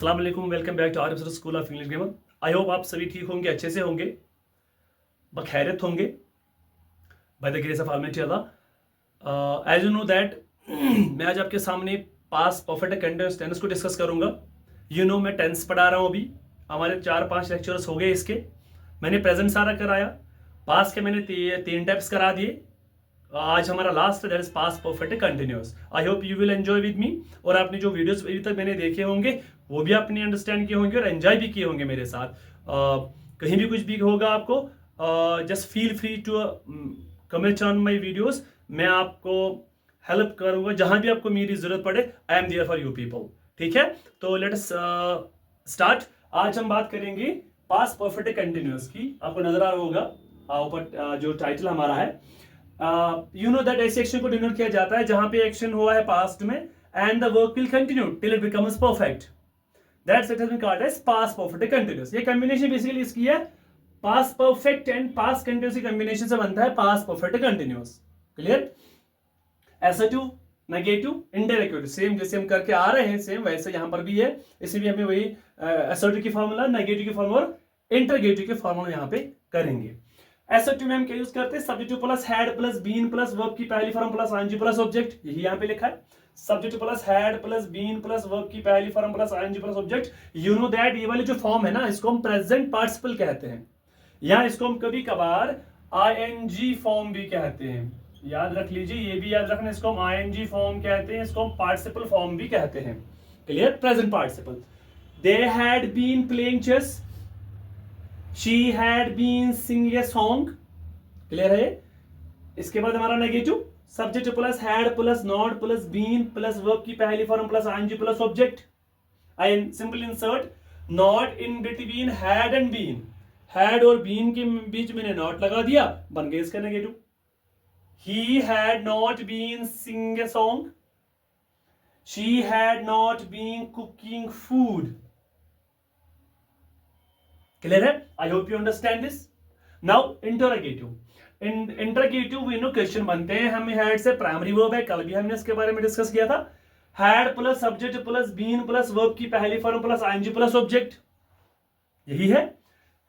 अस्सलाम वालेकुम, welcome back to Arif school of English grammar. I hope आप सभी ठीक होंगे, अच्छे से होंगे, बखैरत होंगे by the grace of almighty Allah. As you know that मैं आज आपके सामने पास्ट परफेक्ट कंटिन्यूअस टेंस को डिस्कस करूंगा। मैं टेंस पढ़ा रहा हूँ अभी। हमारे 4-5 लेक्चर्स हो गए इसके। मैंने प्रेजेंट सारा कराया, पास्ट के मैंने 3 टाइप्स करा दिए। आज हमारा last that is past perfect continuous. I hope you will enjoy with me. और आपने जो वीडियोस अभी तक मैंने देखे होंगे वो भी आपने अंडरस्टैंड किए होंगे और एंजॉय भी किए होंगे मेरे साथ। कहीं भी कुछ भी होगा आपको, just feel free to comment on my videos. मैं आपको हेल्प करूंगा जहां भी आपको मेरी जरूरत पड़े। I am there for you people. ठीक है, तो लेट्स स्टार्ट। आज हम बात करेंगे पास्ट परफेक्ट कंटिन्यूअस की। आपको नजर आ रहा होगा ऊपर जो टाइटल हमारा है। दैट ऐसे एक्शन को डिनोट किया जाता है जहां पे एक्शन हुआ है पास्ट में and the work will continue till it becomes perfect. That's it has been called as past perfect continuous. ये कॉम्बिनेशन बेसिकली इसकी है, past perfect and past continuous की कॉम्बिनेशन से बनता है past perfect continuous. Clear? Assertive, negative, indirect, same जैसे हम करके आ रहे हैं सेम वैसे यहां पर भी है। इसे भी हमें वही एसर्टिव की फॉर्मूला, नेगेटिव की फॉर्मूला और इंटरगेटिव के फॉर्मूला यहां पे करेंगे। एसर्टिव में हम क्या यूज करते हैं? Subjective plus had plus been plus verb की पहली form plus ING plus object. यही यहां पे लिखा है, subject plus had plus been plus verb की पहली form plus ING plus object. That ये वाली जो फॉर्म है ना, इसको हम प्रेजेंट पार्टिसिपल कहते हैं, या इसको हम कभी कभार आईएनजी फॉर्म भी कहते हैं। याद रख लीजिए, ये भी याद रखना, इसको हम आईएनजी फॉर्म कहते हैं, इसको हम पार्टिसिपल फॉर्म भी कहते हैं। Clear? Present participle. They had been playing chess, she had been singing a song. Clear है? इसके बाद हमारा negative, subject plus had plus not plus been plus verb की पहली form plus ING plus object. I simple insert not in between had and been. Had और been के बीच मैंने नॉट लगा दिया, बन गया इसका negative. He had not been singing a song, she had not been cooking food. Clear है? I hope you understand this. Now interrogative. Interrogative question बनते हैं। हमें हैड से प्राइमरी वर्ब है, कल भी हमने इसके बारे में डिस्कस किया था। Had plus subject plus been plus verb की पहली form plus ING plus object. यही है,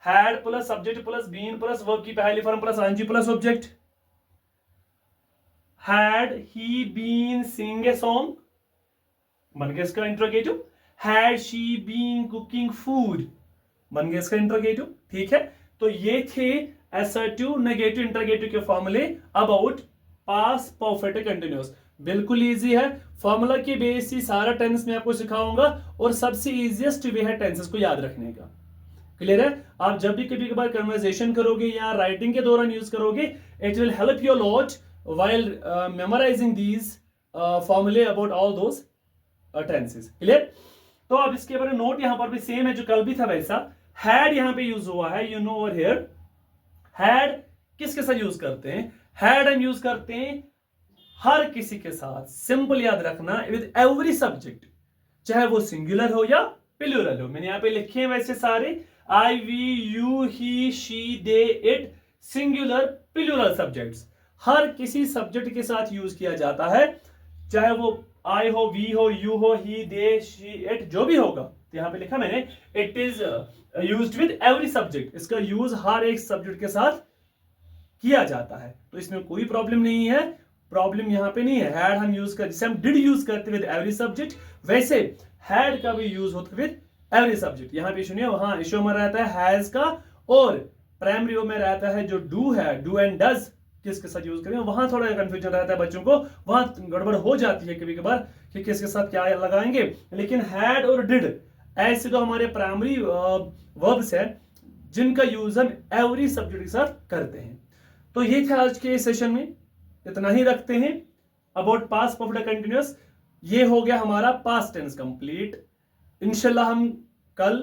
had plus subject plus been plus verb की पहली form plus ING plus object. Had he been singing a song, बन गया इसका interrogative. Had she been cooking food, बन गया इसका इंटरोगेटिव। ठीक है, तो ये थे एसर्टिव, नेगेटिव, इंटरोगेटिव के फॉर्मूले अबाउट पास्ट परफेक्ट कंटिन्यूअस। बिल्कुल इजी है, फॉर्मूला के बेस ही सारा टेंस में आपको सिखाऊंगा और सबसे इजीएस्ट वे है टेंसेस को याद रखने का। क्लियर है? आप जब भी कभी कभार कन्वर्सेशन करोगे या राइटिंग के दौरान यूज करोगे, it will help you lot while memorising these formulae about all those tenses. Clear? तो अब इसके बारे में नोट यहां पर भी सेम है जो कल भी था वैसा। हैड यहां पे यूज हुआ है, ओवर हियर। हैड किसके साथ यूज करते हैं? हैड हम यूज करते हैं हर किसी के साथ। सिंपल याद रखना, विद एवरी सब्जेक्ट, चाहे वो सिंगुलर हो या प्लूरल हो। मैंने यहां पे लिखे हैं वैसे सारे, I, we, you, he, she, they, it, singular plural subjects हर किसी सब्जेक्ट के साथ यूज किया जाता है, चाहे वो आई हो, वी हो, यू हो, ही, दे, शी, इट, जो भी होगा। तो यहां पे लिखा मैंने, it is used with every subject. इसका यूज हर एक सब्जेक्ट के साथ किया जाता है, तो इसमें कोई प्रॉब्लम नहीं है। प्रॉब्लम यहां पे नहीं है। हैड हम यूज कर, जैसे हम डिड यूज करते विद एवरी सब्जेक्ट, वैसे हैड का भी यूज होता विद एवरी सब्जेक्ट। यहां पे सुनिए, वहां इशू में रहता है हैज का, और प्राइमरी में रहता है जो डू है, डू एंड डज किसके साथ यूज करें, वहां थोड़ा कंफ्यूजन रहता है बच्चों को, वहां गड़बड़ हो जाती है कभी कभार कि किसके साथ क्या लगाएंगे। लेकिन हैड और डिड ऐसे तो हमारे प्राइमरी वर्ब्स है जिनका यूज हम एवरी सब्जेक्ट के साथ करते हैं। तो ये था आज के सेशन में, इतना ही रखते हैं अबाउट पास्ट परफेक्ट कंटिन्यूअस। ये हो गया हमारा पास्ट टेंस कंप्लीट। इंशाल्लाह हम कल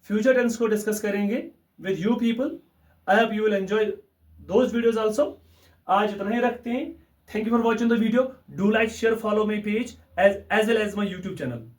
फ्यूचर टेंस को डिस्कस करेंगे with you people. I hope you will enjoy those videos also. आज इतना ही रखते हैं। Thank you for watching the video. Do like, share, follow my page as well as my YouTube channel.